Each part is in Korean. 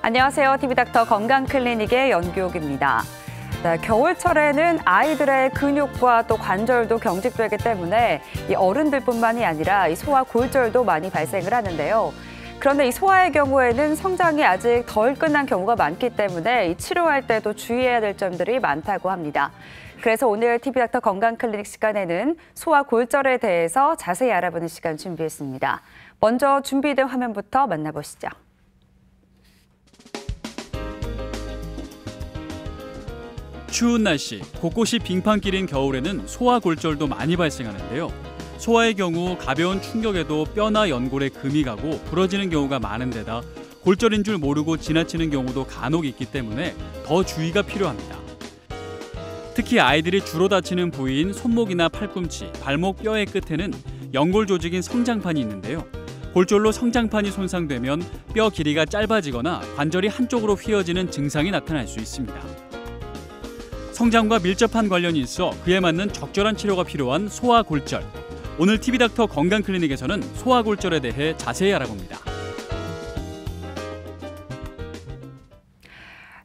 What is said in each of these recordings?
안녕하세요. TV닥터 건강클리닉의 연규옥입니다. 네, 겨울철에는 아이들의 근육과 또 관절도 경직되기 때문에 이 어른들뿐만이 아니라 이 소아 골절도 많이 발생을 하는데요. 그런데 이 소아의 경우에는 성장이 아직 덜 끝난 경우가 많기 때문에 이 치료할 때도 주의해야 될 점들이 많다고 합니다. 그래서 오늘 TV닥터 건강클리닉 시간에는 소아 골절에 대해서 자세히 알아보는 시간 준비했습니다. 먼저 준비된 화면부터 만나보시죠. 추운 날씨, 곳곳이 빙판길인 겨울에는 소아 골절도 많이 발생하는데요. 소아의 경우 가벼운 충격에도 뼈나 연골에 금이 가고 부러지는 경우가 많은 데다 골절인 줄 모르고 지나치는 경우도 간혹 있기 때문에 더 주의가 필요합니다. 특히 아이들이 주로 다치는 부위인 손목이나 팔꿈치, 발목 뼈의 끝에는 연골 조직인 성장판이 있는데요. 골절로 성장판이 손상되면 뼈 길이가 짧아지거나 관절이 한쪽으로 휘어지는 증상이 나타날 수 있습니다. 성장과 밀접한 관련이 있어 그에 맞는 적절한 치료가 필요한 소아 골절. 오늘 TV닥터 건강클리닉에서는 소아 골절에 대해 자세히 알아봅니다.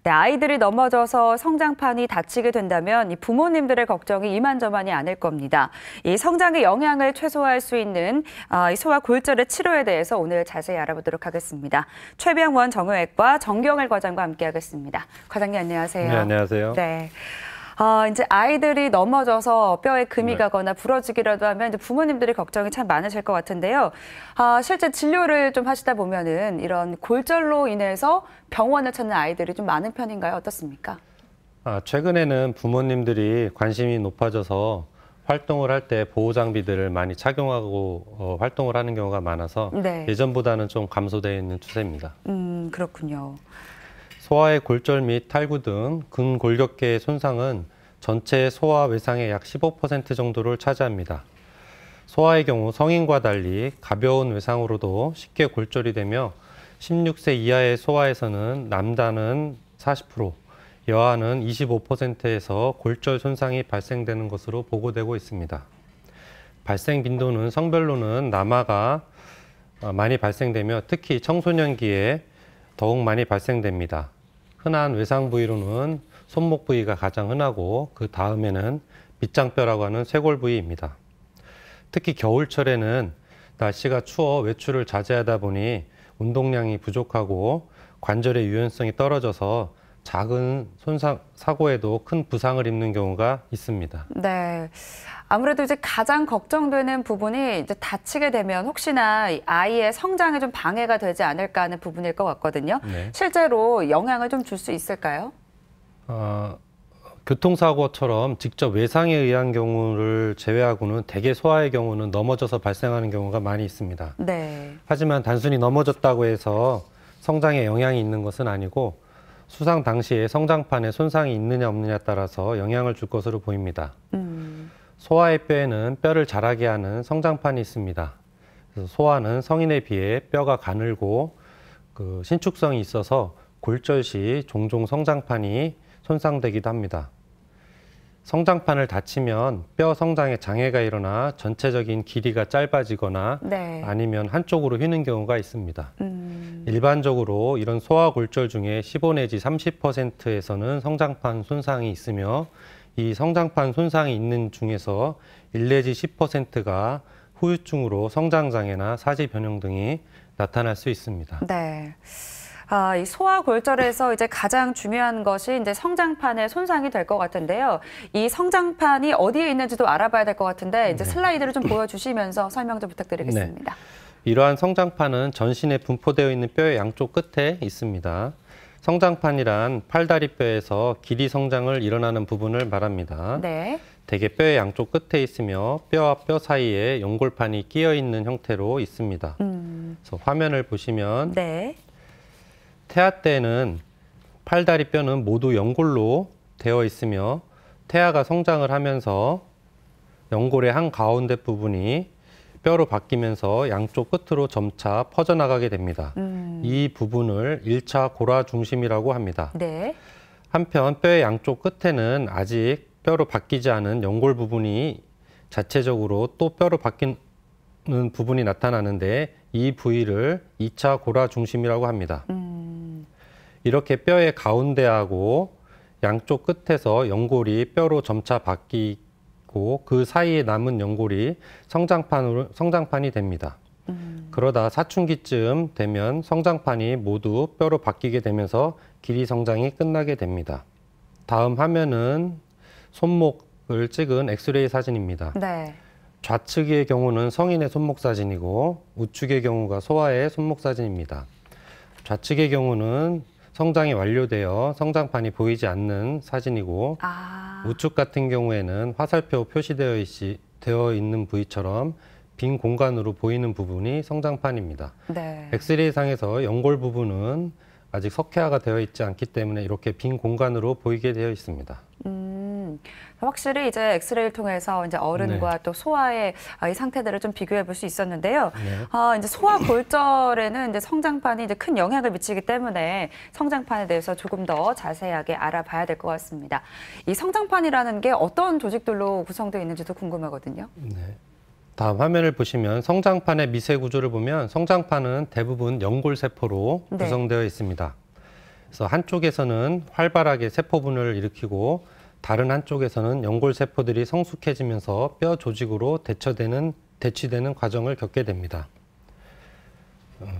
네, 아이들이 넘어져서 성장판이 다치게 된다면 이 부모님들의 걱정이 이만저만이 아닐 겁니다. 이 성장의 영향을 최소화할 수 있는 이 소아 골절의 치료에 대해서 오늘 자세히 알아보도록 하겠습니다. 최병원 정형외과 정경일 과장과 함께하겠습니다. 과장님 안녕하세요. 네, 안녕하세요. 네. 이제 아이들이 넘어져서 뼈에 금이 가거나 부러지기라도 하면 이제 부모님들이 걱정이 참 많으실 것 같은데요. 실제 진료를 좀 하시다 보면은 이런 골절로 인해서 병원을 찾는 아이들이 좀 많은 편인가요? 어떻습니까? 최근에는 부모님들이 관심이 높아져서 활동을 할 때 보호 장비들을 많이 착용하고 활동을 하는 경우가 많아서 네. 예전보다는 좀 감소되어 있는 추세입니다. 그렇군요. 소아의 골절 및 탈구 등 근골격계의 손상은 전체 소아 외상의 약 15% 정도를 차지합니다. 소아의 경우 성인과 달리 가벼운 외상으로도 쉽게 골절이 되며 16세 이하의 소아에서는 남자는 40%, 여아는 25%에서 골절 손상이 발생되는 것으로 보고되고 있습니다. 발생 빈도는 성별로는 남아가 많이 발생되며 특히 청소년기에 더욱 많이 발생됩니다. 흔한 외상 부위로는 손목 부위가 가장 흔하고 그 다음에는 밑장뼈라고 하는 쇄골 부위입니다. 특히 겨울철에는 날씨가 추워 외출을 자제하다 보니 운동량이 부족하고 관절의 유연성이 떨어져서 작은 사고에도 큰 부상을 입는 경우가 있습니다. 네. 아무래도 이제 가장 걱정되는 부분이 이제 다치게 되면 혹시나 아이의 성장에 좀 방해가 되지 않을까 하는 부분일 것 같거든요. 네. 실제로 영향을 좀 줄 수 있을까요? 교통사고처럼 직접 외상에 의한 경우를 제외하고는 대개 소아의 경우는 넘어져서 발생하는 경우가 많이 있습니다. 네. 하지만 단순히 넘어졌다고 해서 성장에 영향이 있는 것은 아니고 수상 당시에 성장판에 손상이 있느냐 없느냐에 따라서 영향을 줄 것으로 보입니다. 소아의 뼈에는 뼈를 자라게 하는 성장판이 있습니다. 그래서 소아는 성인에 비해 뼈가 가늘고 신축성이 있어서 골절 시 종종 성장판이 손상되기도 합니다. 성장판을 다치면 뼈 성장에 장애가 일어나 전체적인 길이가 짧아지거나 네. 아니면 한쪽으로 휘는 경우가 있습니다. 일반적으로 이런 소아 골절 중에 15 내지 30%에서는 성장판 손상이 있으며 이 성장판 손상이 있는 중에서 1 내지 10%가 후유증으로 성장장애나 사지 변형 등이 나타날 수 있습니다. 네. 이 소아 골절에서 이제 가장 중요한 것이 이제 성장판의 손상이 될 것 같은데요. 이 성장판이 어디에 있는지도 알아봐야 될 것 같은데 이제 슬라이드를 좀 보여주시면서 설명 좀 부탁드리겠습니다. 네. 이러한 성장판은 전신에 분포되어 있는 뼈의 양쪽 끝에 있습니다. 성장판이란 팔다리뼈에서 길이 성장을 일어나는 부분을 말합니다. 네. 대개 뼈의 양쪽 끝에 있으며 뼈와 뼈 사이에 연골판이 끼어 있는 형태로 있습니다. 그래서 화면을 보시면 네. 태아 때는 팔다리 뼈는 모두 연골로 되어 있으며 태아가 성장을 하면서 연골의 한가운데 부분이 뼈로 바뀌면서 양쪽 끝으로 점차 퍼져나가게 됩니다. 이 부분을 1차 골화 중심이라고 합니다. 네. 한편 뼈의 양쪽 끝에는 아직 뼈로 바뀌지 않은 연골 부분이 자체적으로 또 뼈로 바뀌는 부분이 나타나는데 이 부위를 2차 골화 중심이라고 합니다. 이렇게 뼈의 가운데하고 양쪽 끝에서 연골이 뼈로 점차 바뀌고 그 사이에 남은 연골이 성장판이 됩니다. 그러다 사춘기쯤 되면 성장판이 모두 뼈로 바뀌게 되면서 길이 성장이 끝나게 됩니다. 다음 화면은 손목을 찍은 엑스레이 사진입니다. 네. 좌측의 경우는 성인의 손목 사진이고 우측의 경우가 소아의 손목 사진입니다. 좌측의 경우는 성장이 완료되어 성장판이 보이지 않는 사진이고 우측 같은 경우에는 화살표 표시되어 있는 부위처럼 빈 공간으로 보이는 부분이 성장판입니다. 네. 엑스레이상에서 연골 부분은 아직 석회화가 되어 있지 않기 때문에 이렇게 빈 공간으로 보이게 되어 있습니다. 확실히 이제 엑스레이를 통해서 이제 어른과 또 소아의 이 상태들을 좀 비교해 볼 수 있었는데요. 이제 소아 골절에는 이제 성장판이 이제 큰 영향을 미치기 때문에 성장판에 대해서 조금 더 자세하게 알아봐야 될 것 같습니다. 이 성장판이라는 게 어떤 조직들로 구성되어 있는지도 궁금하거든요. 네. 다음 화면을 보시면 성장판의 미세 구조를 보면 성장판은 대부분 연골세포로 구성되어 있습니다. 그래서 한쪽에서는 활발하게 세포분열을 일으키고 다른 한쪽에서는 연골세포들이 성숙해지면서 뼈 조직으로 대치되는 과정을 겪게 됩니다.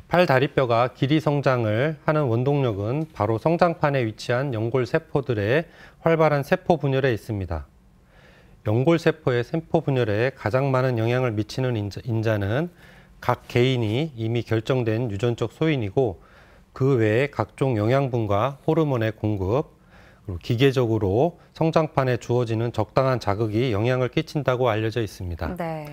팔, 다리뼈가 길이 성장을 하는 원동력은 바로 성장판에 위치한 연골세포들의 활발한 세포 분열에 있습니다. 연골세포의 세포 분열에 가장 많은 영향을 미치는 인자는 각 개인이 이미 결정된 유전적 소인이고 그 외에 각종 영양분과 호르몬의 공급, 그리고 기계적으로 성장판에 주어지는 적당한 자극이 영향을 끼친다고 알려져 있습니다. 네.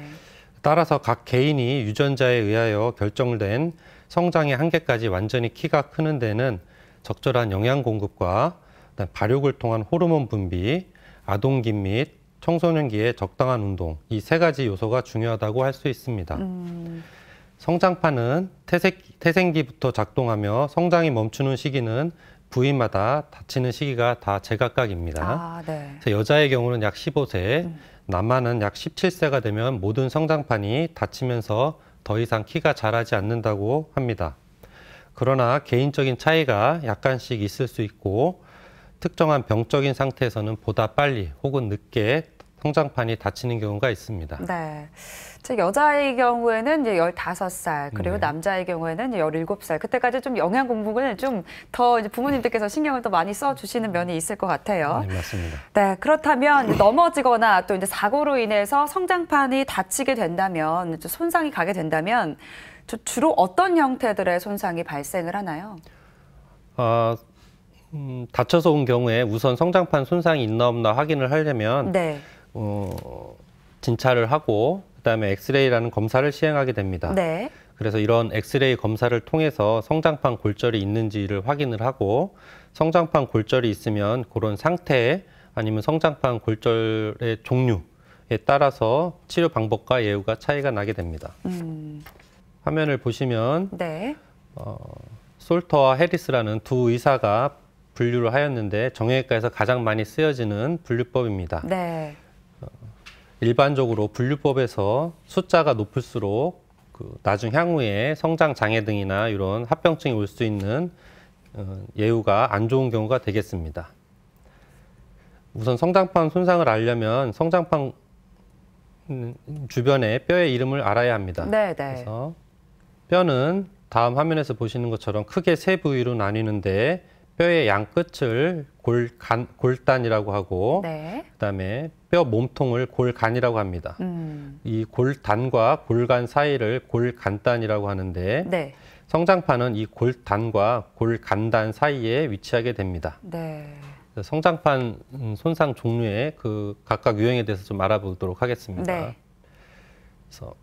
따라서 각 개인이 유전자에 의하여 결정된 성장의 한계까지 완전히 키가 크는 데는 적절한 영양 공급과 발육을 통한 호르몬 분비, 아동기 및 청소년기의 적당한 운동, 이 세 가지 요소가 중요하다고 할 수 있습니다. 성장판은 태생기부터 작동하며 성장이 멈추는 시기는 부위마다 닫히는 시기가 다 제각각입니다. 네. 여자의 경우는 약 15세, 남아는 약 17세가 되면 모든 성장판이 닫히면서 더 이상 키가 자라지 않는다고 합니다. 그러나 개인적인 차이가 약간씩 있을 수 있고 특정한 병적인 상태에서는 보다 빨리 혹은 늦게 성장판이 닫히는 경우가 있습니다. 네. 여자의 경우에는 이제 15살, 그리고 남자의 경우에는 17살. 그때까지 좀 영양 공부를 좀 더 부모님들께서 신경을 더 많이 써주시는 면이 있을 것 같아요. 네, 맞습니다. 네, 그렇다면 이제 넘어지거나 또 이제 사고로 인해서 성장판이 다치게 된다면, 손상이 가게 된다면, 주로 어떤 형태들의 손상이 발생을 하나요? 다쳐서 온 경우에 우선 성장판 손상이 있나 없나 확인을 하려면 진찰을 하고 그다음에 엑스레이라는 검사를 시행하게 됩니다. 네. 그래서 이런 엑스레이 검사를 통해서 성장판 골절이 있는지를 확인을 하고 성장판 골절이 있으면 그런 상태 아니면 성장판 골절의 종류에 따라서 치료 방법과 예후가 차이가 나게 됩니다. 화면을 보시면 솔터와 해리스라는 두 의사가 분류를 하였는데 정형외과에서 가장 많이 쓰여지는 분류법입니다. 네. 일반적으로 분류법에서 숫자가 높을수록 나중 향후에 성장 장애 등이나 이런 합병증이 올 수 있는 예후가 안 좋은 경우가 되겠습니다. 우선 성장판 손상을 알려면 성장판 주변의 뼈의 이름을 알아야 합니다. 네, 네. 그래서 뼈는 다음 화면에서 보시는 것처럼 크게 세 부위로 나뉘는데 뼈의 양 끝을 골단이라고 하고 그다음에 뼈 몸통을 골간이라고 합니다. 이 골단과 골간 사이를 골간단이라고 하는데 성장판은 이 골단과 골간단 사이에 위치하게 됩니다. 성장판 손상 종류의 그 각각 유형에 대해서 좀 알아보도록 하겠습니다. 그래서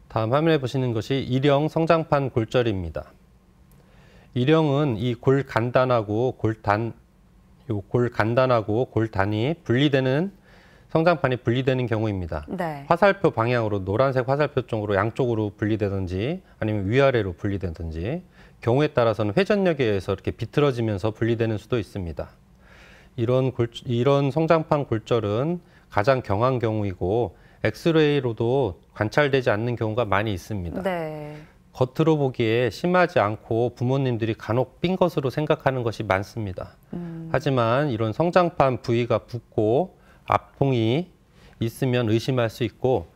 다음 화면에 보시는 것이 일형 성장판 골절입니다. 일형은 이 골간단하고 골단이 분리되는 성장판이 분리되는 경우입니다. 화살표 방향으로 노란색 화살표 쪽으로 양쪽으로 분리되든지 아니면 위아래로 분리되든지 경우에 따라서는 회전력에 의해서 이렇게 비틀어지면서 분리되는 수도 있습니다. 이런 성장판 골절은 가장 경한 경우이고 엑스레이로도 관찰되지 않는 경우가 많이 있습니다. 겉으로 보기에 심하지 않고 부모님들이 간혹 삔 것으로 생각하는 것이 많습니다. 하지만 이런 성장판 부위가 붓고 압통이 있으면 의심할 수 있고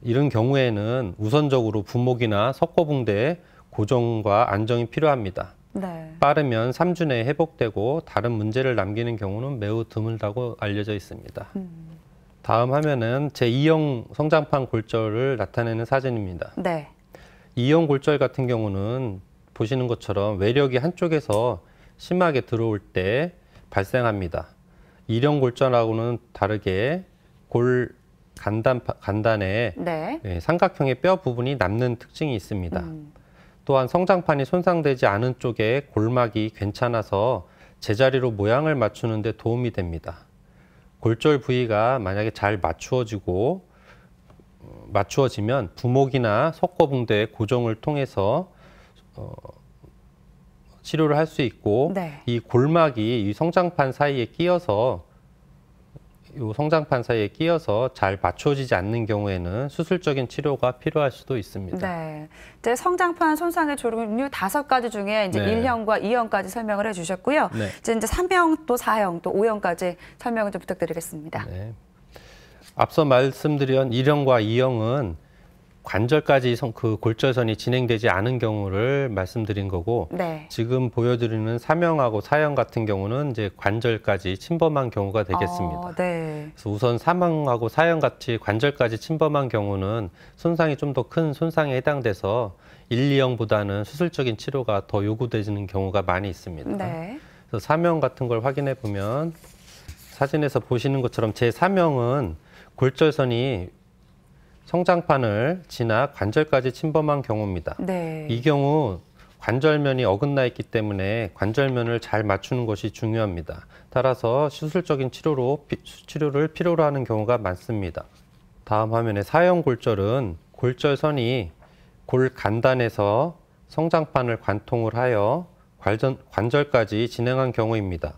이런 경우에는 우선적으로 부목이나 석고붕대의 고정과 안정이 필요합니다. 네. 빠르면 3주 내에 회복되고 다른 문제를 남기는 경우는 매우 드물다고 알려져 있습니다. 다음 화면은 제2형 성장판 골절을 나타내는 사진입니다. 네. 2형 골절 같은 경우는 보시는 것처럼 외력이 한쪽에서 심하게 들어올 때 발생합니다. 1형 골절하고는 다르게 골 간단에 네. 삼각형의 뼈 부분이 남는 특징이 있습니다. 또한 성장판이 손상되지 않은 쪽에 골막이 괜찮아서 제자리로 모양을 맞추는 데 도움이 됩니다. 골절 부위가 만약에 잘 맞추어지면 부목이나 석고붕대의 고정을 통해서 치료를 할 수 있고 네. 이 골막이 이 성장판 사이에 끼어서 잘 맞춰지지 않는 경우에는 수술적인 치료가 필요할 수도 있습니다. 네. 이제 성장판 손상의 종류 5가지 중에 이제 네. 1형과 2형까지 설명을 해주셨고요. 네. 이제 3형, 또 4형, 또 5형까지 설명을 좀 부탁드리겠습니다. 네. 앞서 말씀드린 1형과 2형은 관절까지 그 골절선이 진행되지 않은 경우를 말씀드린 거고 네. 지금 보여드리는 3형하고 4형 같은 경우는 이제 관절까지 침범한 경우가 되겠습니다. 네. 그래서 우선 3형하고 4형 같이 관절까지 침범한 경우는 손상이 좀 더 큰 손상에 해당돼서 1, 2형보다는 수술적인 치료가 더 요구되는 경우가 많이 있습니다. 네. 그래서 3형 같은 걸 확인해 보면 사진에서 보시는 것처럼 제 3형은 골절선이 성장판을 지나 관절까지 침범한 경우입니다. 네. 이 경우 관절면이 어긋나 있기 때문에 관절면을 잘 맞추는 것이 중요합니다. 따라서 수술적인 치료를 필요로 하는 경우가 많습니다. 다음 화면에 4형 골절은 골절선이 골 간단에서 성장판을 관통을 하여 관절까지 진행한 경우입니다.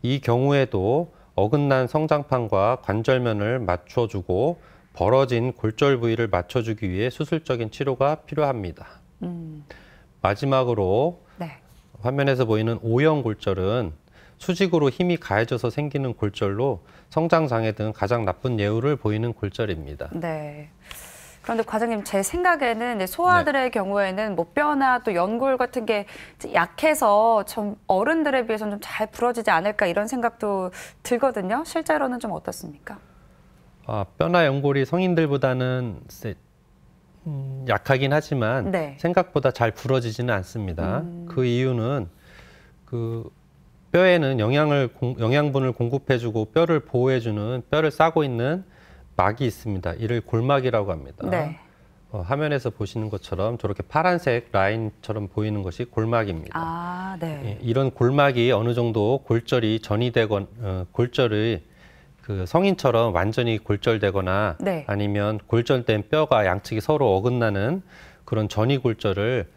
이 경우에도 어긋난 성장판과 관절면을 맞춰주고 벌어진 골절 부위를 맞춰주기 위해 수술적인 치료가 필요합니다. 마지막으로 네. 화면에서 보이는 5형 골절은 수직으로 힘이 가해져서 생기는 골절로 성장장애 등 가장 나쁜 예후를 보이는 골절입니다. 네. 그런데 과장님, 제 생각에는 소아들의 경우에는 뭐 뼈나 또 연골 같은 게 약해서 좀 어른들에 비해서는 좀 잘 부러지지 않을까 이런 생각도 들거든요. 실제로는 좀 어떻습니까? 뼈나 연골이 성인들보다는 약하긴 하지만 네. 생각보다 잘 부러지지는 않습니다. 그 이유는 그 뼈에는 영양분을 공급해주고 뼈를 보호해주는 뼈를 싸고 있는 막이 있습니다. 이를 골막이라고 합니다. 네. 화면에서 보시는 것처럼 저렇게 파란색 라인처럼 보이는 것이 골막입니다. 네. 이런 골막이 어느 정도 골절이 골절이 그 성인처럼 완전히 골절되거나 네. 아니면 골절된 뼈가 양측이 서로 어긋나는 그런 전이 골절을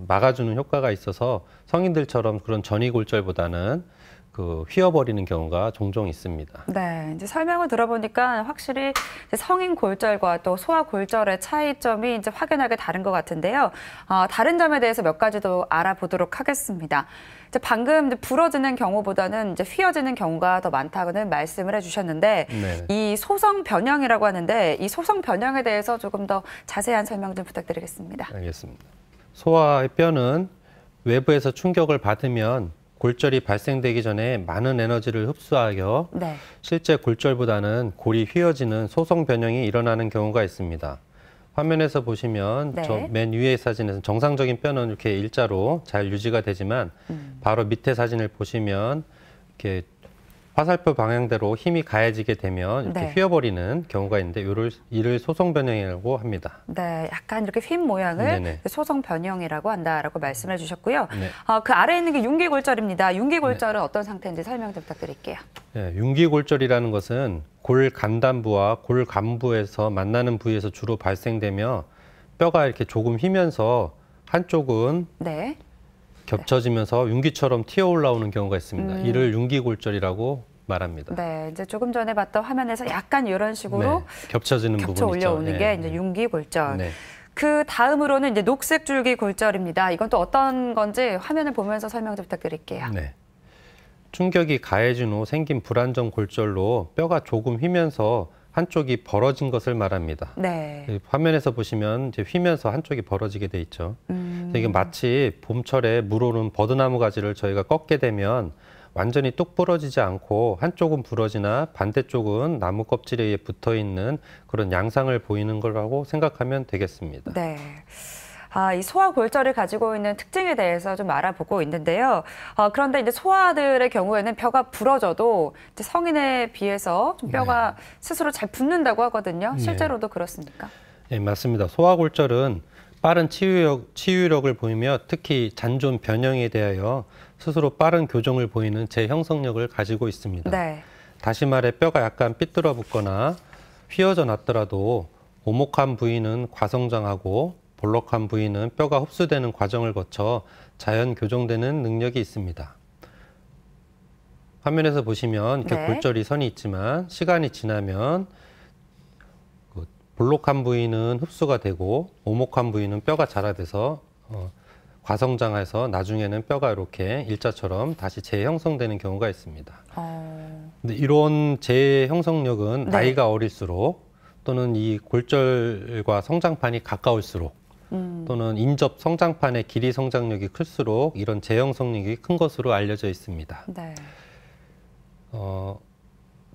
막아주는 효과가 있어서 성인들처럼 그런 전이 골절보다는 그 휘어버리는 경우가 종종 있습니다. 네, 이제 설명을 들어보니까 확실히 이제 성인 골절과 또 소아 골절의 차이점이 이제 확연하게 다른 것 같은데요. 다른 점에 대해서 몇 가지 더 알아보도록 하겠습니다. 이제 방금 부러지는 경우보다는 이제 휘어지는 경우가 더 많다고는 말씀을 해주셨는데, 네. 이 소성 변형이라고 하는데 이 소성 변형에 대해서 조금 더 자세한 설명 좀 부탁드리겠습니다. 알겠습니다. 소아의 뼈는 외부에서 충격을 받으면 골절이 발생되기 전에 많은 에너지를 흡수하여 네. 실제 골절보다는 골이 휘어지는 소성 변형이 일어나는 경우가 있습니다. 화면에서 보시면 네. 저 맨 위의 사진에서 정상적인 뼈는 이렇게 일자로 잘 유지가 되지만 바로 밑에 사진을 보시면 이렇게 화살표 방향대로 힘이 가해지게 되면 이렇게 네. 휘어버리는 경우가 있는데 이를 소성 변형이라고 합니다. 네, 약간 이렇게 휜 모양을 네네. 소성 변형이라고 한다라고 말씀해 주셨고요. 네. 그 아래에 있는 게 융기골절입니다. 융기골절은 어떤 상태인지 설명 좀 부탁드릴게요. 네, 융기골절이라는 것은 골 간단부와 골 간부에서 만나는 부위에서 주로 발생되며 뼈가 이렇게 조금 휘면서 한쪽은 네. 겹쳐지면서 융기처럼 튀어 올라오는 경우가 있습니다. 이를 융기골절이라고 말합니다. 네, 이제 조금 전에 봤던 화면에서 약간 이런 식으로 겹쳐지는 겹쳐 부분 있죠. 올려오는 게 이제 융기골절. 네. 그 다음으로는 이제 녹색 줄기 골절입니다. 이건 또 어떤 건지 화면을 보면서 설명 좀 부탁드릴게요. 네. 충격이 가해진 후 생긴 불안정 골절로 뼈가 조금 휘면서 한쪽이 벌어진 것을 말합니다. 네. 화면에서 보시면 이제 휘면서 한쪽이 벌어지게 돼 있죠. 이게 마치 봄철에 물 오른 버드나무 가지를 저희가 꺾게 되면 완전히 뚝 부러지지 않고 한쪽은 부러지나 반대쪽은 나무 껍질에 붙어 있는 그런 양상을 보이는 거라고 생각하면 되겠습니다. 네. 이 소아골절이 가지고 있는 특징에 대해서 좀 알아보고 있는데요. 그런데 이제 소아들의 경우에는 뼈가 부러져도 이제 성인에 비해서 좀 뼈가 스스로 잘 붙는다고 하거든요. 실제로도 그렇습니까? 네, 맞습니다. 소아골절은 빠른 치유력을 보이며 특히 잔존 변형에 대하여 스스로 빠른 교정을 보이는 재형성력을 가지고 있습니다. 네. 다시 말해 뼈가 약간 삐뚤어 붙거나 휘어져 났더라도 오목한 부위는 과성장하고 볼록한 부위는 뼈가 흡수되는 과정을 거쳐 자연 교정되는 능력이 있습니다. 화면에서 보시면 이렇게 골절이 선이 있지만 시간이 지나면 볼록한 부위는 흡수가 되고 오목한 부위는 뼈가 자라돼서 과성장해서 나중에는 뼈가 이렇게 일자처럼 다시 재형성되는 경우가 있습니다. 근데 이런 재형성력은 나이가 어릴수록 또는 이 골절과 성장판이 가까울수록 또는 인접 성장판의 길이 성장력이 클수록 이런 재형성력이 큰 것으로 알려져 있습니다. 네.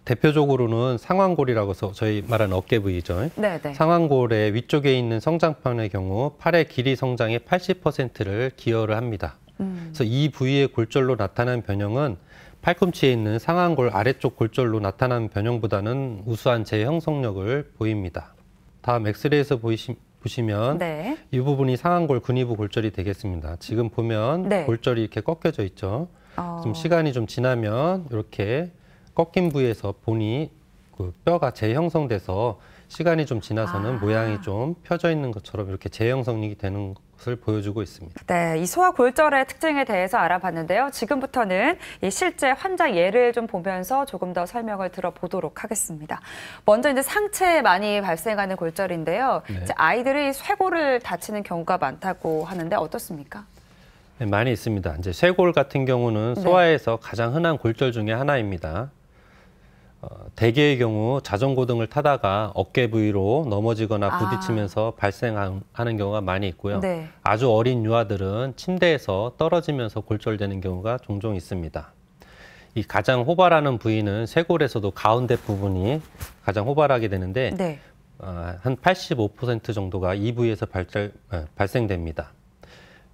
대표적으로는 상완골이라고 해서 저희 말하는 어깨 부위죠. 네네. 상완골의 위쪽에 있는 성장판의 경우 팔의 길이 성장의 80%를 기여를 합니다. 그래서 이 부위의 골절로 나타난 변형은 팔꿈치에 있는 상완골 아래쪽 골절로 나타난 변형보다는 우수한 재형성력을 보입니다. 다음 엑스레이에서 보시면 네. 이 부분이 상완골 근위부 골절이 되겠습니다. 지금 보면 골절이 이렇게 꺾여져 있죠. 좀 시간이 좀 지나면 이렇게 꺾인 부위에서 보니 그 뼈가 재형성돼서 시간이 좀 지나서는 모양이 좀 펴져 있는 것처럼 이렇게 재형성이 되는 것을 보여주고 있습니다. 네, 이 소아골절의 특징에 대해서 알아봤는데요. 지금부터는 이 실제 환자 예를 좀 보면서 조금 더 설명을 들어보도록 하겠습니다. 먼저 이제 상체에 많이 발생하는 골절인데요. 이제 아이들이 쇄골을 다치는 경우가 많다고 하는데 어떻습니까? 네, 많이 있습니다. 이제 쇄골 같은 경우는 소아에서 가장 흔한 골절 중에 하나입니다. 대개의 경우 자전거 등을 타다가 어깨 부위로 넘어지거나 부딪히면서 발생하는 경우가 많이 있고요. 아주 어린 유아들은 침대에서 떨어지면서 골절되는 경우가 종종 있습니다. 이 가장 호발하는 부위는 쇄골에서도 가운데 부분이 가장 호발하게 되는데 한 85% 정도가 이 부위에서 발생됩니다.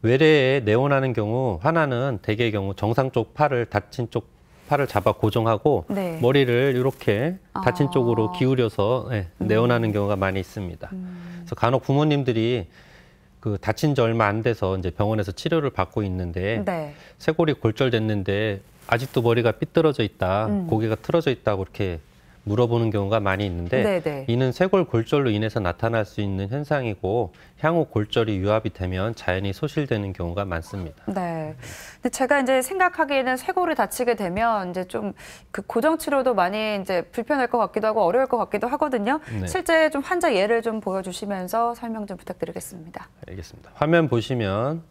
외래에 내원하는 경우 하나는 대개의 경우 정상 쪽 팔을 다친 쪽 팔을 잡아 고정하고 머리를 이렇게 다친 쪽으로 기울여서 내원하는 경우가 많이 있습니다. 그래서 간혹 부모님들이 그 다친 지 얼마 안 돼서 이제 병원에서 치료를 받고 있는데 쇄골이 골절됐는데 아직도 머리가 삐뚤어져 있다, 고개가 틀어져 있다고 이렇게 물어보는 경우가 많이 있는데 이는 쇄골 골절로 인해서 나타날 수 있는 현상이고 향후 골절이 유압이 되면 자연히 소실되는 경우가 많습니다. 네. 근데 제가 이제 생각하기에는 쇄골을 다치게 되면 이제 좀 그 고정 치료도 많이 이제 불편할 것 같기도 하고 어려울 것 같기도 하거든요. 실제 좀 환자 예를 좀 보여주시면서 설명 좀 부탁드리겠습니다. 알겠습니다. 화면 보시면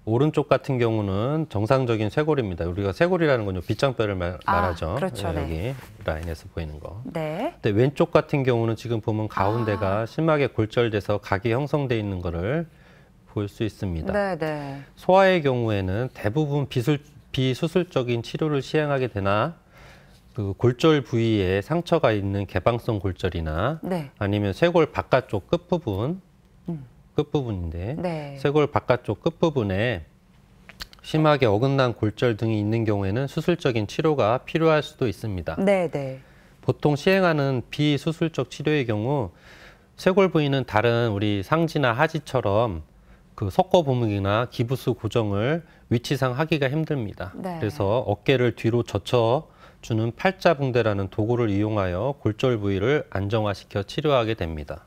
오른쪽 같은 경우는 정상적인 쇄골입니다. 우리가 쇄골이라는 건 빗장뼈를 말하죠. 그렇죠. 여기 라인에서 보이는 거. 네. 근데 왼쪽 같은 경우는 지금 보면 가운데가 심하게 골절돼서 각이 형성돼 있는 거를 볼 수 있습니다. 네. 소아의 경우에는 대부분 비수술적인 치료를 시행하게 되나 그 골절 부위에 상처가 있는 개방성 골절이나 아니면 쇄골 바깥쪽 끝부분인데 쇄골 바깥쪽 끝부분에 심하게 어긋난 골절 등이 있는 경우에는 수술적인 치료가 필요할 수도 있습니다. 보통 시행하는 비수술적 치료의 경우 쇄골 부위는 다른 우리 상지나 하지처럼 그 석고보목이나 기부수 고정을 위치상 하기가 힘듭니다. 그래서 어깨를 뒤로 젖혀주는 팔자붕대라는 도구를 이용하여 골절 부위를 안정화시켜 치료하게 됩니다.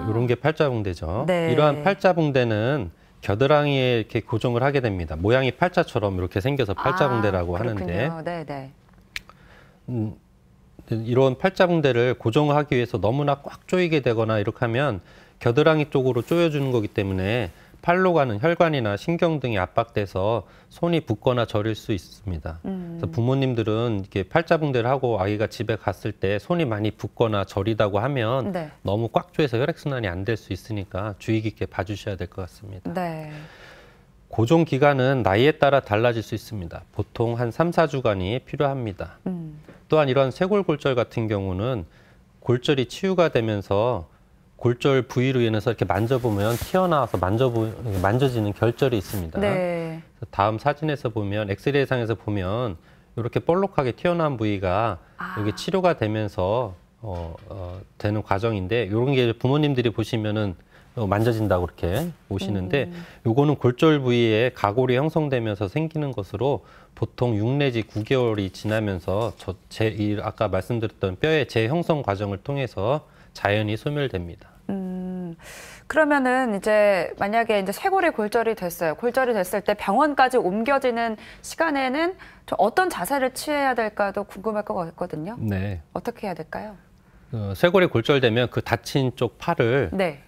이런 게 팔자붕대죠. 이러한 팔자붕대는 겨드랑이에 이렇게 고정을 하게 됩니다. 모양이 팔자처럼 이렇게 생겨서 팔자붕대라고 하는데 이런 팔자붕대를 고정하기 위해서 너무나 꽉 조이게 되거나 이렇게 하면 겨드랑이 쪽으로 조여주는 거기 때문에 팔로 가는 혈관이나 신경 등이 압박돼서 손이 붓거나 저릴 수 있습니다. 그래서 부모님들은 이렇게 팔자붕대를 하고 아기가 집에 갔을 때 손이 많이 붓거나 저리다고 하면 네. 너무 꽉 조여서 혈액순환이 안 될 수 있으니까 주의 깊게 봐주셔야 될 것 같습니다. 네. 고정 기간은 나이에 따라 달라질 수 있습니다. 보통 한 3, 4주간이 필요합니다. 또한 이런 쇄골골절 같은 경우는 골절이 치유가 되면서 골절 부위로 인해서 이렇게 만져보면 튀어나와서 만져지는 결절이 있습니다. 네. 다음 사진에서 보면 엑스레이상에서 보면 이렇게 볼록하게 튀어나온 부위가 여기 치료가 되면서 되는 과정인데 이런 게 부모님들이 보시면은 만져진다고 이렇게 보시는데 요거는 골절 부위에 가골이 형성되면서 생기는 것으로 보통 6 내지 9개월이 지나면서 아까 말씀드렸던 뼈의 재형성 과정을 통해서 자연히 소멸됩니다. 그러면은 이제 만약에 이제 쇄골이 골절이 됐어요. 골절이 됐을 때 병원까지 옮겨지는 시간에는 좀 어떤 자세를 취해야 될까도 궁금할 것 같거든요. 네. 어떻게 해야 될까요? 쇄골이 골절되면 그 다친 쪽 팔을 네.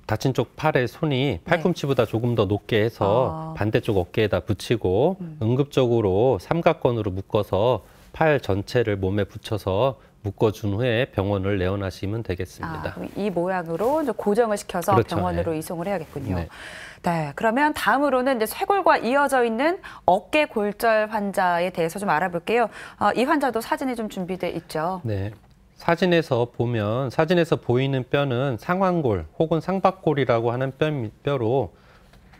다친 쪽 팔의 손이 팔꿈치보다 조금 더 높게 해서 반대쪽 어깨에다 붙이고 응급적으로 삼각건으로 묶어서 팔 전체를 몸에 붙여서 묶어준 후에 병원을 내원하시면 되겠습니다. 이 모양으로 이제 고정을 시켜서 그렇죠. 병원으로 네. 이송을 해야겠군요. 네. 네, 그러면 다음으로는 이제 쇄골과 이어져 있는 어깨 골절 환자에 대해서 좀 알아볼게요. 이 환자도 사진이 좀 준비돼 있죠. 네. 사진에서 보이는 뼈는 상완골 혹은 상박골이라고 하는 뼈로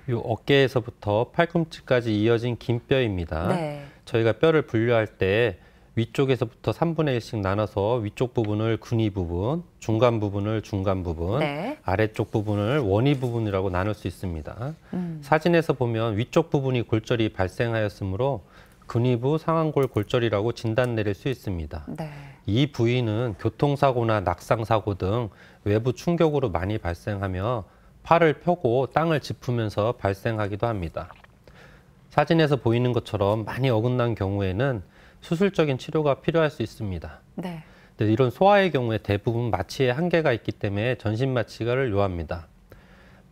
이 어깨에서부터 팔꿈치까지 이어진 긴 뼈입니다. 네. 저희가 뼈를 분류할 때 위쪽에서부터 3분의 1씩 나눠서 위쪽 부분을 근위 부분, 중간 부분을 중간 부분, 네. 아래쪽 부분을 원위 부분이라고 나눌 수 있습니다. 사진에서 보면 위쪽 부분이 골절이 발생하였으므로 근위부 상완골 골절이라고 진단 내릴 수 있습니다. 네. 이 부위는 교통사고나 낙상사고 등 외부 충격으로 많이 발생하며 팔을 펴고 땅을 짚으면서 발생하기도 합니다. 사진에서 보이는 것처럼 많이 어긋난 경우에는 수술적인 치료가 필요할 수 있습니다. 네. 근데 이런 소아의 경우에 대부분 마취에 한계가 있기 때문에 전신 마취를 요합니다.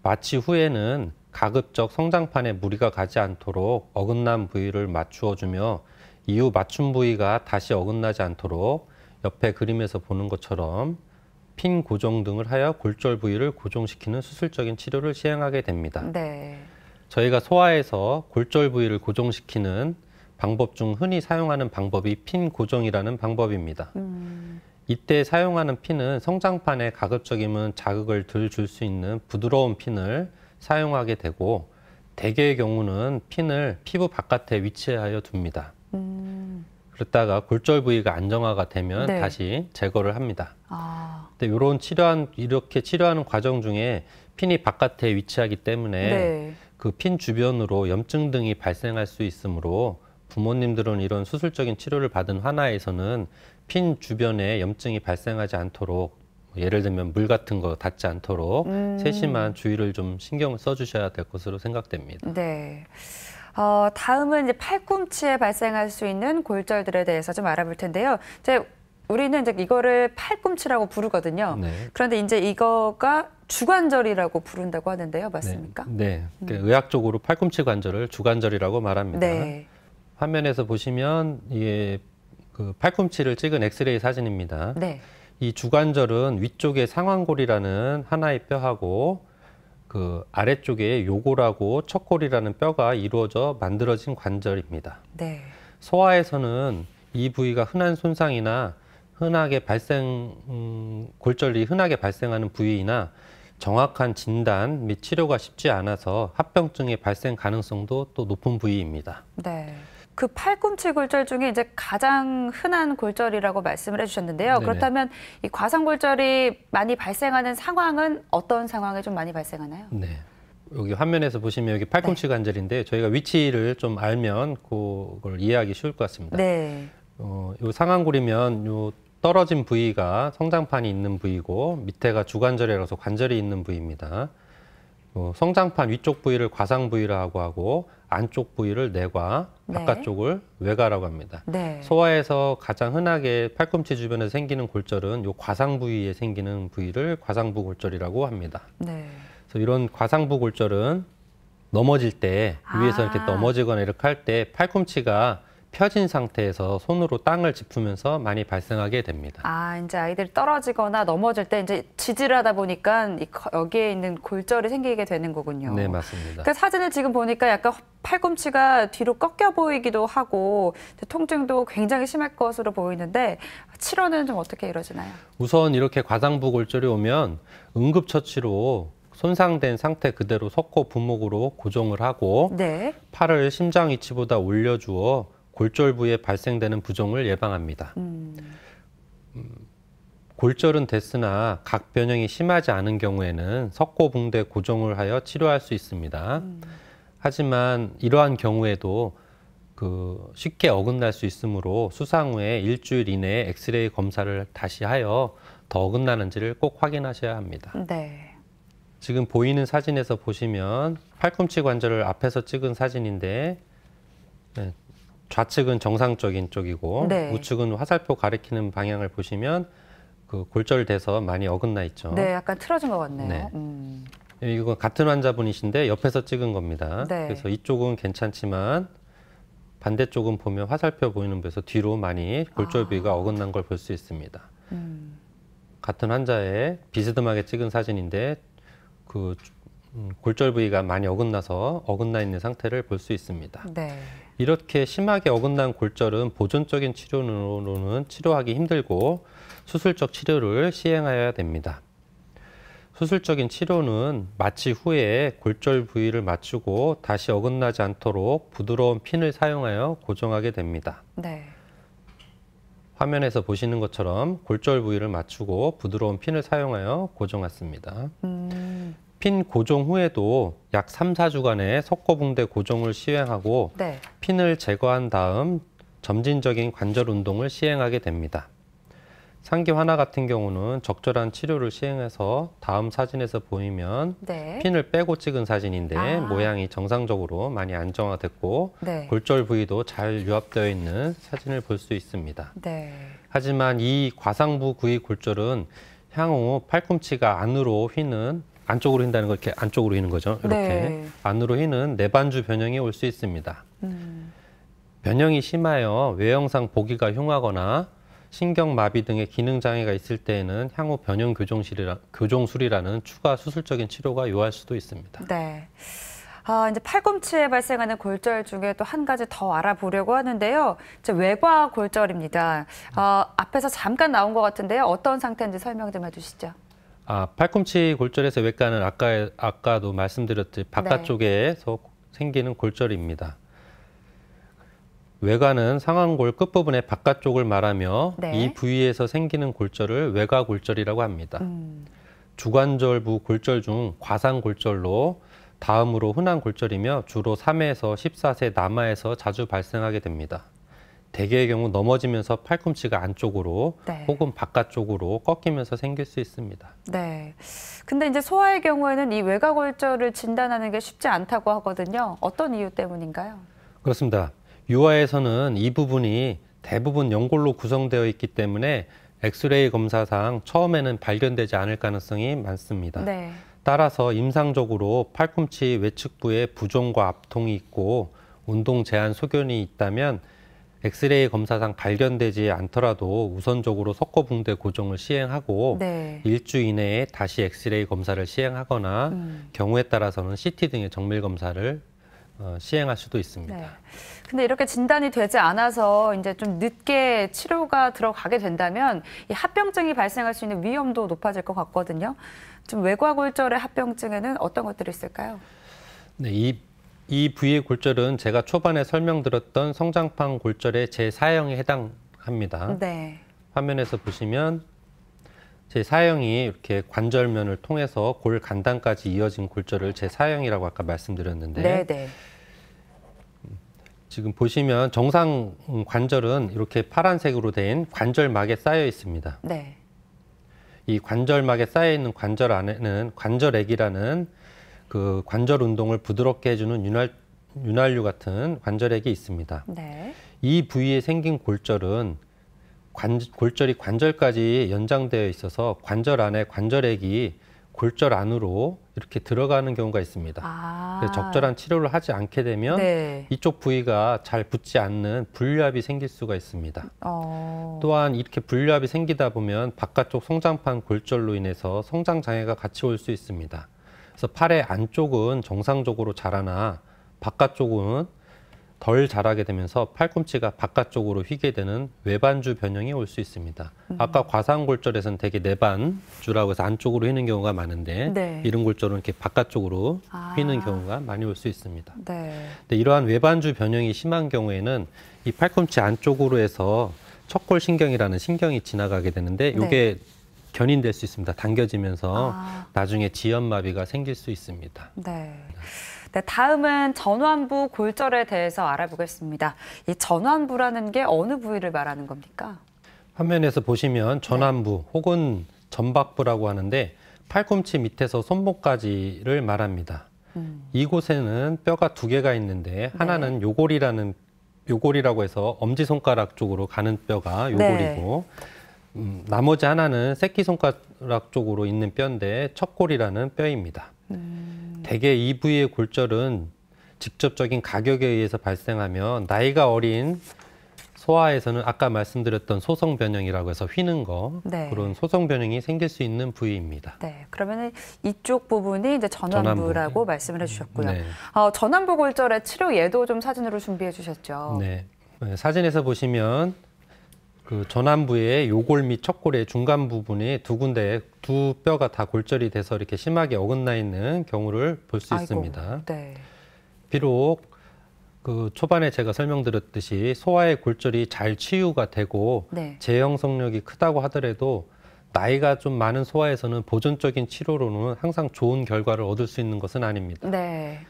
마취 후에는 가급적 성장판에 무리가 가지 않도록 어긋난 부위를 맞추어주며 이후 맞춤 부위가 다시 어긋나지 않도록 옆에 그림에서 보는 것처럼 핀 고정 등을 하여 골절 부위를 고정시키는 수술적인 치료를 시행하게 됩니다. 네. 저희가 소아에서 골절 부위를 고정시키는 방법 중 흔히 사용하는 방법이 핀 고정이라는 방법입니다. 이때 사용하는 핀은 성장판에 가급적이면 자극을 덜 줄 수 있는 부드러운 핀을 사용하게 되고 대개의 경우는 핀을 피부 바깥에 위치하여 둡니다. 그랬다가 골절 부위가 안정화가 되면 네. 다시 제거를 합니다. 근데 이렇게 치료하는 과정 중에 핀이 바깥에 위치하기 때문에 네. 그 핀 주변으로 염증 등이 발생할 수 있으므로 부모님들은 이런 수술적인 치료를 받은 환아에서는 핀 주변에 염증이 발생하지 않도록 예를 들면 물 같은 거 닿지 않도록 세심한 주의를 좀 신경을 써주셔야 될 것으로 생각됩니다. 네. 다음은 이제 팔꿈치에 발생할 수 있는 골절들에 대해서 좀 알아볼 텐데요. 우리는 이제 이거를 팔꿈치라고 부르거든요. 네. 그런데 이제 이거가 주관절이라고 부른다고 하는데요. 맞습니까? 네. 그러니까 의학적으로 팔꿈치 관절을 주관절이라고 말합니다. 네. 화면에서 보시면 이게 그 팔꿈치를 찍은 엑스레이 사진입니다. 네. 이 주관절은 위쪽에 상완골이라는 하나의 뼈하고 그 아래쪽에 요골하고 척골이라는 뼈가 이루어져 만들어진 관절입니다. 네. 소아에서는 이 부위가 흔한 손상이나 골절이 흔하게 발생하는 부위이나 정확한 진단 및 치료가 쉽지 않아서 합병증의 발생 가능성도 또 높은 부위입니다. 네. 그 팔꿈치 골절 중에 이제 가장 흔한 골절이라고 말씀을 해주셨는데요. 네네. 그렇다면 이 과상골절이 많이 발생하는 상황은 어떤 상황에 좀 많이 발생하나요? 네. 여기 화면에서 보시면 여기 팔꿈치 관절인데 저희가 위치를 좀 알면 그걸 이해하기 쉬울 것 같습니다. 네. 요 상완골이면 요 떨어진 부위가 성장판이 있는 부위고 밑에가 주관절이라서 관절이 있는 부위입니다. 성장판 위쪽 부위를 과상 부위라고 하고 안쪽 부위를 내과, 네. 바깥쪽을 외과라고 합니다. 네. 소아에서 가장 흔하게 팔꿈치 주변에 생기는 골절은 요 과상 부위에 생기는 부위를 과상부 골절이라고 합니다. 네. 그래서 이런 과상부 골절은 넘어질 때 위에서 이렇게 넘어지거나 이렇게 할 때 팔꿈치가 펴진 상태에서 손으로 땅을 짚으면서 많이 발생하게 됩니다. 아, 이제 아이들이 떨어지거나 넘어질 때 이제 지지를 하다 보니까 여기에 있는 골절이 생기게 되는 거군요. 네, 맞습니다. 그 사진을 지금 보니까 약간 팔꿈치가 뒤로 꺾여 보이기도 하고 통증도 굉장히 심할 것으로 보이는데 치료는 좀 어떻게 이루어지나요? 우선 이렇게 과상부 골절이 오면 응급처치로 손상된 상태 그대로 석고 분목으로 고정을 하고 네. 팔을 심장 위치보다 올려주어 골절 부위에 발생되는 부종을 예방합니다. 골절은 됐으나 각 변형이 심하지 않은 경우에는 석고붕대 고정을 하여 치료할 수 있습니다. 하지만 이러한 경우에도 쉽게 어긋날 수 있으므로 수상 후에 일주일 이내에 엑스레이 검사를 다시 하여 더 어긋나는지를 꼭 확인하셔야 합니다. 네. 지금 보이는 사진에서 보시면 팔꿈치 관절을 앞에서 찍은 사진인데 좌측은 정상적인 쪽이고 네. 우측은 화살표 가리키는 방향을 보시면 그 골절돼서 많이 어긋나 있죠. 네, 약간 틀어진 것 같네요. 네. 이건 같은 환자분이신데 옆에서 찍은 겁니다. 네. 그래서 이쪽은 괜찮지만 반대쪽은 보면 화살표 보이는 데서 뒤로 많이 골절 부위가 어긋난 걸 볼 수 있습니다. 같은 환자의 비스듬하게 찍은 사진인데 골절 부위가 많이 어긋나 있는 상태를 볼 수 있습니다. 네. 이렇게 심하게 어긋난 골절은 보존적인 치료로는 치료하기 힘들고 수술적 치료를 시행해야 됩니다. 수술적인 치료는 마취 후에 골절 부위를 맞추고 다시 어긋나지 않도록 부드러운 핀을 사용하여 고정하게 됩니다. 네. 화면에서 보시는 것처럼 골절 부위를 맞추고 부드러운 핀을 사용하여 고정했습니다. 핀 고정 후에도 약 3, 4주간의 석고붕대 고정을 시행하고 네. 핀을 제거한 다음 점진적인 관절 운동을 시행하게 됩니다. 상기 환아 같은 경우는 적절한 치료를 시행해서 다음 사진에서 보이면 네. 핀을 빼고 찍은 사진인데 모양이 정상적으로 많이 안정화됐고 네. 골절 부위도 잘 유압되어 있는 사진을 볼 수 있습니다. 네. 하지만 이 과상부 부위 골절은 향후 팔꿈치가 안쪽으로 휜다는 걸 이렇게 안쪽으로 휘는 거죠. 이렇게 네. 안으로 휘는 내반주 변형이 올 수 있습니다. 변형이 심하여 외형상 보기가 흉하거나 신경마비 등의 기능장애가 있을 때에는 향후 변형 교정술이라는 추가 수술적인 치료가 요할 수도 있습니다. 네. 이제 팔꿈치에 발생하는 골절 중에 또 한 가지 더 알아보려고 하는데요. 이제 외과 골절입니다. 앞에서 잠깐 나온 것 같은데요. 어떤 상태인지 설명 좀 해주시죠. 팔꿈치 골절에서 외과는 아까도 말씀드렸듯이 바깥쪽에서 생기는 골절입니다. 외과는 상완골 끝부분의 바깥쪽을 말하며 네. 이 부위에서 생기는 골절을 외과 골절이라고 합니다. 주관절부 골절 중 과상골절로 다음으로 흔한 골절이며 주로 3에서 14세 남아에서 자주 발생하게 됩니다. 대개의 경우 넘어지면서 팔꿈치가 안쪽으로 네. 혹은 바깥쪽으로 꺾이면서 생길 수 있습니다. 네. 근데 이제 소아의 경우에는 이 외과 골절을 진단하는 게 쉽지 않다고 하거든요. 어떤 이유 때문인가요? 그렇습니다. 유아에서는 이 부분이 대부분 연골로 구성되어 있기 때문에 엑스레이 검사상 처음에는 발견되지 않을 가능성이 많습니다. 네. 따라서 임상적으로 팔꿈치 외측부에 부종과 압통이 있고 운동 제한 소견이 있다면 엑스레이 검사상 발견되지 않더라도 우선적으로 석고붕대 고정을 시행하고 네. 일주 이내에 다시 엑스레이 검사를 시행하거나 경우에 따라서는 CT 등의 정밀 검사를 시행할 수도 있습니다. 네. 근데 이렇게 진단이 되지 않아서 이제 좀 늦게 치료가 들어가게 된다면 이 합병증이 발생할 수 있는 위험도 높아질 것 같거든요. 좀 외과 골절의 합병증에는 어떤 것들이 있을까요? 네, 이 부위의 골절은 제가 초반에 설명드렸던 성장판 골절의 제4형에 해당합니다. 네. 화면에서 보시면 제4형이 이렇게 관절면을 통해서 골 간단까지 이어진 골절을 제4형이라고 아까 말씀드렸는데 네, 네. 지금 보시면 정상 관절은 이렇게 파란색으로 된 관절막에 쌓여 있습니다. 네. 이 관절막에 쌓여 있는 관절 안에는 관절액이라는 그 관절 운동을 부드럽게 해주는 윤활유 같은 관절액이 있습니다. 네. 이 부위에 생긴 골절은 골절이 관절까지 연장되어 있어서 관절 안에 관절액이 골절 안으로 이렇게 들어가는 경우가 있습니다. 그래서 적절한 치료를 하지 않게 되면 네. 이쪽 부위가 잘 붙지 않는 불류압이 생길 수가 있습니다. 또한 이렇게 불류압이 생기다 보면 바깥쪽 성장판 골절로 인해서 성장 장애가 같이 올 수 있습니다. 그래서 팔의 안쪽은 정상적으로 자라나 바깥쪽은 덜 자라게 되면서 팔꿈치가 바깥쪽으로 휘게 되는 외반주 변형이 올 수 있습니다. 아까 과상골절에서는 대개 내반주라고 해서 안쪽으로 휘는 경우가 많은데 네. 이런 골절은 이렇게 바깥쪽으로 휘는 경우가 많이 올 수 있습니다. 네. 근데 이러한 외반주 변형이 심한 경우에는 이 팔꿈치 안쪽으로 해서 척골신경이라는 신경이 지나가게 되는데 이게 견인될 수 있습니다. 당겨지면서 나중에 지연마비가 생길 수 있습니다. 네. 네, 다음은 전완부 골절에 대해서 알아보겠습니다. 이 전완부라는 게 어느 부위를 말하는 겁니까? 화면에서 보시면 전완부 혹은 전박부라고 하는데 팔꿈치 밑에서 손목까지를 말합니다. 이곳에는 뼈가 두 개가 있는데 하나는 요골이라고 해서 엄지손가락 쪽으로 가는 뼈가 요골이고 나머지 하나는 새끼손가락 쪽으로 있는 뼈인데 척골이라는 뼈입니다. 대개 이 부위의 골절은 직접적인 가격에 의해서 발생하면 나이가 어린 소아에서는 아까 말씀드렸던 소성 변형이라고 해서 휘는 거 그런 소성 변형이 생길 수 있는 부위입니다. 네, 그러면은 이쪽 부분이 이제 전완부라고 말씀을 해주셨고요. 네. 전완부 골절의 치료 예도 좀 사진으로 준비해 주셨죠. 네, 사진에서 보시면 그 전완부의 요골 및 척골의 중간 부분에 두 군데 두 뼈가 다 골절이 돼서 이렇게 심하게 어긋나 있는 경우를 볼 수 있습니다. 네. 비록 그 초반에 제가 설명드렸듯이 소아의 골절이 잘 치유가 되고 재형성력이 크다고 하더라도 나이가 좀 많은 소아에서는 보존적인 치료로는 항상 좋은 결과를 얻을 수 있는 것은 아닙니다. 네.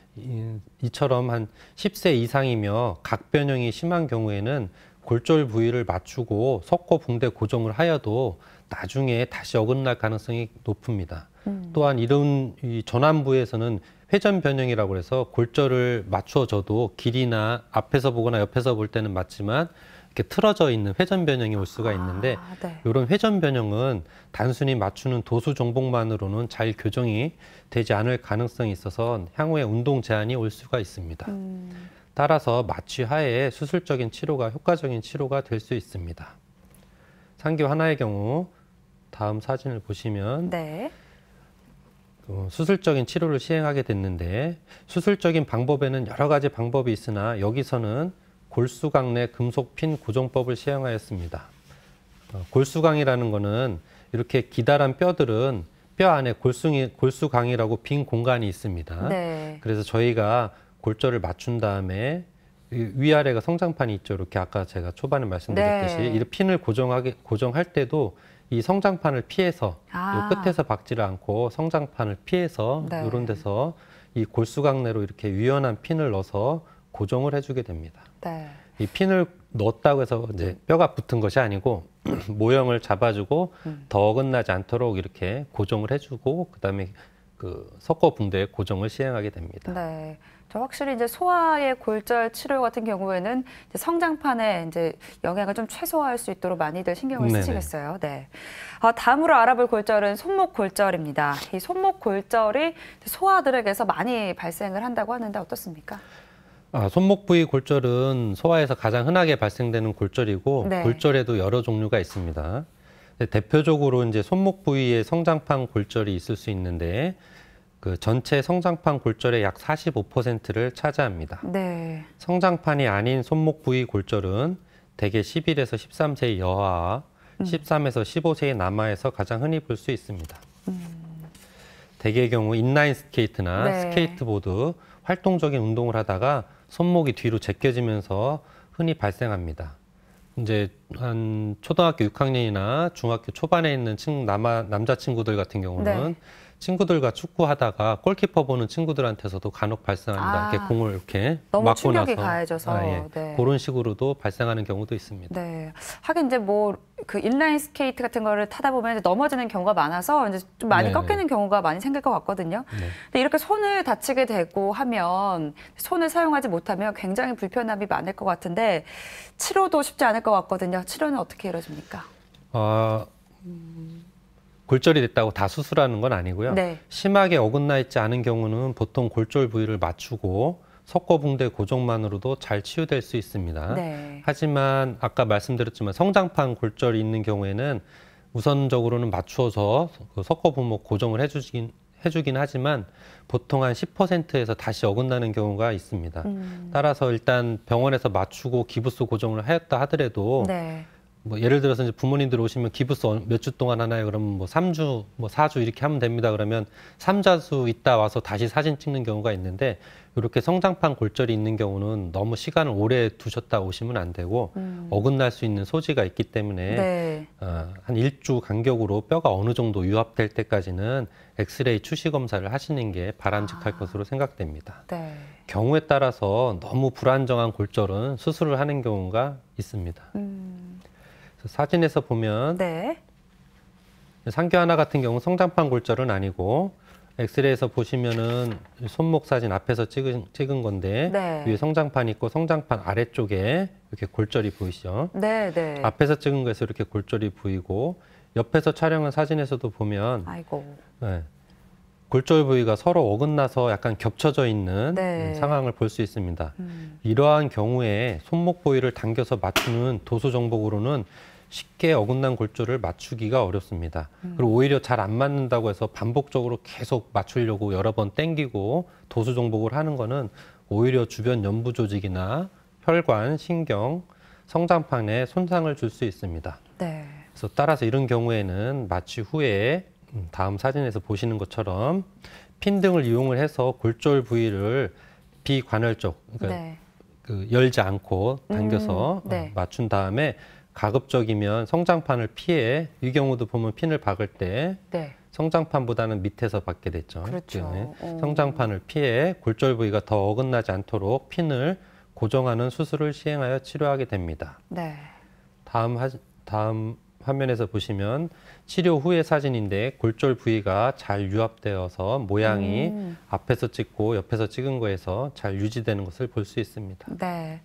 이처럼 한 10세 이상이며 각 변형이 심한 경우에는 골절 부위를 맞추고 석고 붕대 고정을 하여도 나중에 다시 어긋날 가능성이 높습니다. 또한 이런 이 전완부에서는 회전 변형이라고 해서 골절을 맞춰줘도 길이나 앞에서 보거나 옆에서 볼 때는 맞지만 이렇게 틀어져 있는 회전 변형이 올 수가 있는데 이런 회전 변형은 단순히 맞추는 도수 정복만으로는 잘 교정이 되지 않을 가능성이 있어서 향후에 운동 제한이 올 수가 있습니다. 따라서 마취하에 수술적인 치료가 효과적인 치료가 될 수 있습니다. 상교 하나의 경우 다음 사진을 보시면 수술적인 치료를 시행하게 됐는데 수술적인 방법에는 여러 가지 방법이 있으나 여기서는 골수강 내 금속 핀 고정법을 시행하였습니다. 골수강이라는 거는 이렇게 기다란 뼈들은 뼈 안에 골수강이라고 빈 공간이 있습니다. 그래서 저희가 골절을 맞춘 다음에 위아래가 성장판이 있죠. 이렇게 아까 제가 초반에 말씀드렸듯이 이 핀을 고정할 때도 이 성장판을 피해서 이 끝에서 박지를 않고 성장판을 피해서 이런 데서 이 골수강 내로 이렇게 유연한 핀을 넣어서 고정을 해주게 됩니다. 이 핀을 넣었다고 해서 이제 뼈가 붙은 것이 아니고 모형을 잡아주고 더 어긋나지 않도록 이렇게 고정을 해주고 그다음에 그 석고 붕대에 고정을 시행하게 됩니다. 확실히 이제 소아의 골절 치료 같은 경우에는 이제 성장판에 이제 영향을 좀 최소화할 수 있도록 많이들 신경을 쓰시겠어요. 다음으로 알아볼 골절은 손목 골절입니다. 이 손목 골절이 소아들에게서 많이 발생을 한다고 하는데 어떻습니까? 손목 부위 골절은 소아에서 가장 흔하게 발생되는 골절이고 골절에도 여러 종류가 있습니다. 대표적으로 이제 손목 부위에 성장판 골절이 있을 수 있는데 그 전체 성장판 골절의 약 45%를 차지합니다. 성장판이 아닌 손목 부위 골절은 대개 11에서 13세의 여아와 13에서 15세의 남아에서 가장 흔히 볼 수 있습니다. 대개의 경우 인라인 스케이트나 스케이트보드 활동적인 운동을 하다가 손목이 뒤로 제껴지면서 흔히 발생합니다. 이제 한 초등학교 6학년이나 중학교 초반에 있는 남자 친구들 같은 경우는 친구들과 축구하다가 골키퍼 보는 친구들한테서도 간혹 발생합니다. 이렇게 공을 이렇게 너무 맞고 충격이 나서 가해져서 예. 네. 그런 식으로도 발생하는 경우도 있습니다. 네. 하긴 이제 뭐 그 인라인 스케이트 같은 거를 타다 보면 이제 넘어지는 경우가 많아서 이제 좀 많이 네. 꺾이는 경우가 많이 생길 것 같거든요. 네. 근데 이렇게 손을 다치게 되고 하면 손을 사용하지 못하면 굉장히 불편함이 많을 것 같은데 치료도 쉽지 않을 것 같거든요. 치료는 어떻게 이루어집니까? 골절이 됐다고 다 수술하는 건 아니고요. 네. 심하게 어긋나 있지 않은 경우는 보통 골절 부위를 맞추고 석고붕대 고정만으로도 잘 치유될 수 있습니다. 네. 하지만 아까 말씀드렸지만 성장판 골절이 있는 경우에는 우선적으로는 맞추어서 그 석고붕목 고정을 해주긴 하지만 보통 한 10%에서 다시 어긋나는 경우가 있습니다. 따라서 일단 병원에서 맞추고 기부스 고정을 하였다 하더라도 네. 뭐 예를 들어서 이제 부모님들 오시면 기부스 몇 주 동안 하나요? 그러면 뭐 3주, 뭐 4주 이렇게 하면 됩니다. 그러면 3자수 있다 와서 다시 사진 찍는 경우가 있는데 이렇게 성장판 골절이 있는 경우는 너무 시간을 오래 두셨다 오시면 안 되고 어긋날 수 있는 소지가 있기 때문에 네. 한 1주 간격으로 뼈가 어느 정도 유합될 때까지는 엑스레이 추시 검사를 하시는 게 바람직할 것으로 생각됩니다. 네. 경우에 따라서 너무 불안정한 골절은 수술을 하는 경우가 있습니다. 사진에서 보면 네. 상교 하나 같은 경우는 성장판 골절은 아니고 엑스레이에서 보시면은 손목 사진 앞에서 찍은 건데 네. 위에 성장판이 있고 성장판 아래쪽에 이렇게 골절이 보이시죠? 네. 네. 앞에서 찍은 거에서 이렇게 골절이 보이고 옆에서 촬영한 사진에서도 보면 아이고. 네, 골절 부위가 서로 어긋나서 약간 겹쳐져 있는 네. 상황을 볼 수 있습니다. 이러한 경우에 손목 부위를 당겨서 맞추는 도수 정복으로는 쉽게 어긋난 골절을 맞추기가 어렵습니다. 그리고 오히려 잘 안 맞는다고 해서 반복적으로 계속 맞추려고 여러 번 땡기고 도수 정복을 하는 거는 오히려 주변 연부 조직이나 혈관, 신경, 성장판에 손상을 줄 수 있습니다. 네. 그래서 따라서 이런 경우에는 마취 후에 다음 사진에서 보시는 것처럼 핀 등을 이용을 해서 골절 부위를 비관혈적, 그러니까 네. 열지 않고 당겨서 네. 맞춘 다음에 가급적이면 성장판을 피해 이 경우도 보면 핀을 박을 때 네. 성장판보다는 밑에서 박게 됐죠. 그렇죠. 성장판을 피해 골절 부위가 더 어긋나지 않도록 핀을 고정하는 수술을 시행하여 치료하게 됩니다. 네. 다음 화면에서 보시면 치료 후의 사진인데 골절 부위가 잘 유합되어서 모양이 앞에서 찍고 옆에서 찍은 거에서 잘 유지되는 것을 볼 수 있습니다. 네.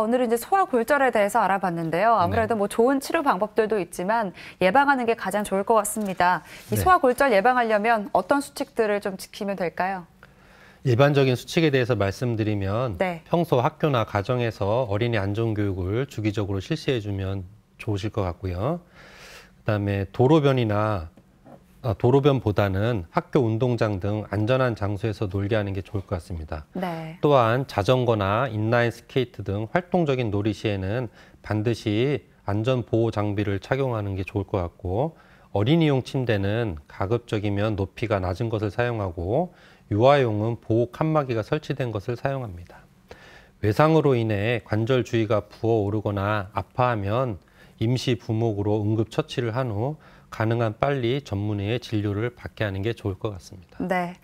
오늘은 이제 소아골절에 대해서 알아봤는데요. 아무래도 네. 뭐 좋은 치료 방법들도 있지만 예방하는 게 가장 좋을 것 같습니다. 이 네. 소아골절 예방하려면 어떤 수칙들을 좀 지키면 될까요? 일반적인 수칙에 대해서 말씀드리면 네. 평소 학교나 가정에서 어린이 안전교육을 주기적으로 실시해주면 좋으실 것 같고요. 그다음에 도로변보다는 학교 운동장 등 안전한 장소에서 놀게 하는 게 좋을 것 같습니다. 네. 또한 자전거나 인라인 스케이트 등 활동적인 놀이 시에는 반드시 안전보호 장비를 착용하는 게 좋을 것 같고 어린이용 침대는 가급적이면 높이가 낮은 것을 사용하고 유아용은 보호 칸막이가 설치된 것을 사용합니다. 외상으로 인해 관절 주위가 부어오르거나 아파하면 임시 부목으로 응급 처치를 한 후 가능한 빨리 전문의의 진료를 받게 하는 게 좋을 것 같습니다. 네.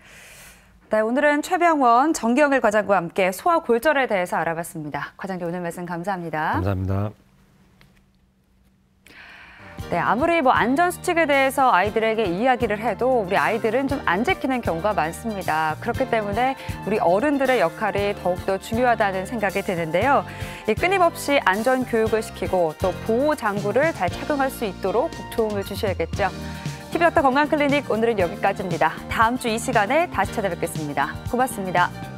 네, 오늘은 최병원 정경일 과장과 함께 소아골절에 대해서 알아봤습니다. 과장님 오늘 말씀 감사합니다. 감사합니다. 네, 아무리 뭐 안전 수칙에 대해서 아이들에게 이야기를 해도 우리 아이들은 좀 안 지키는 경우가 많습니다. 그렇기 때문에 우리 어른들의 역할이 더욱더 중요하다는 생각이 드는데요. 끊임없이 안전 교육을 시키고 또 보호 장구를 잘 착용할 수 있도록 도움을 주셔야겠죠. TV닥터 건강클리닉 오늘은 여기까지입니다. 다음 주 이 시간에 다시 찾아뵙겠습니다. 고맙습니다.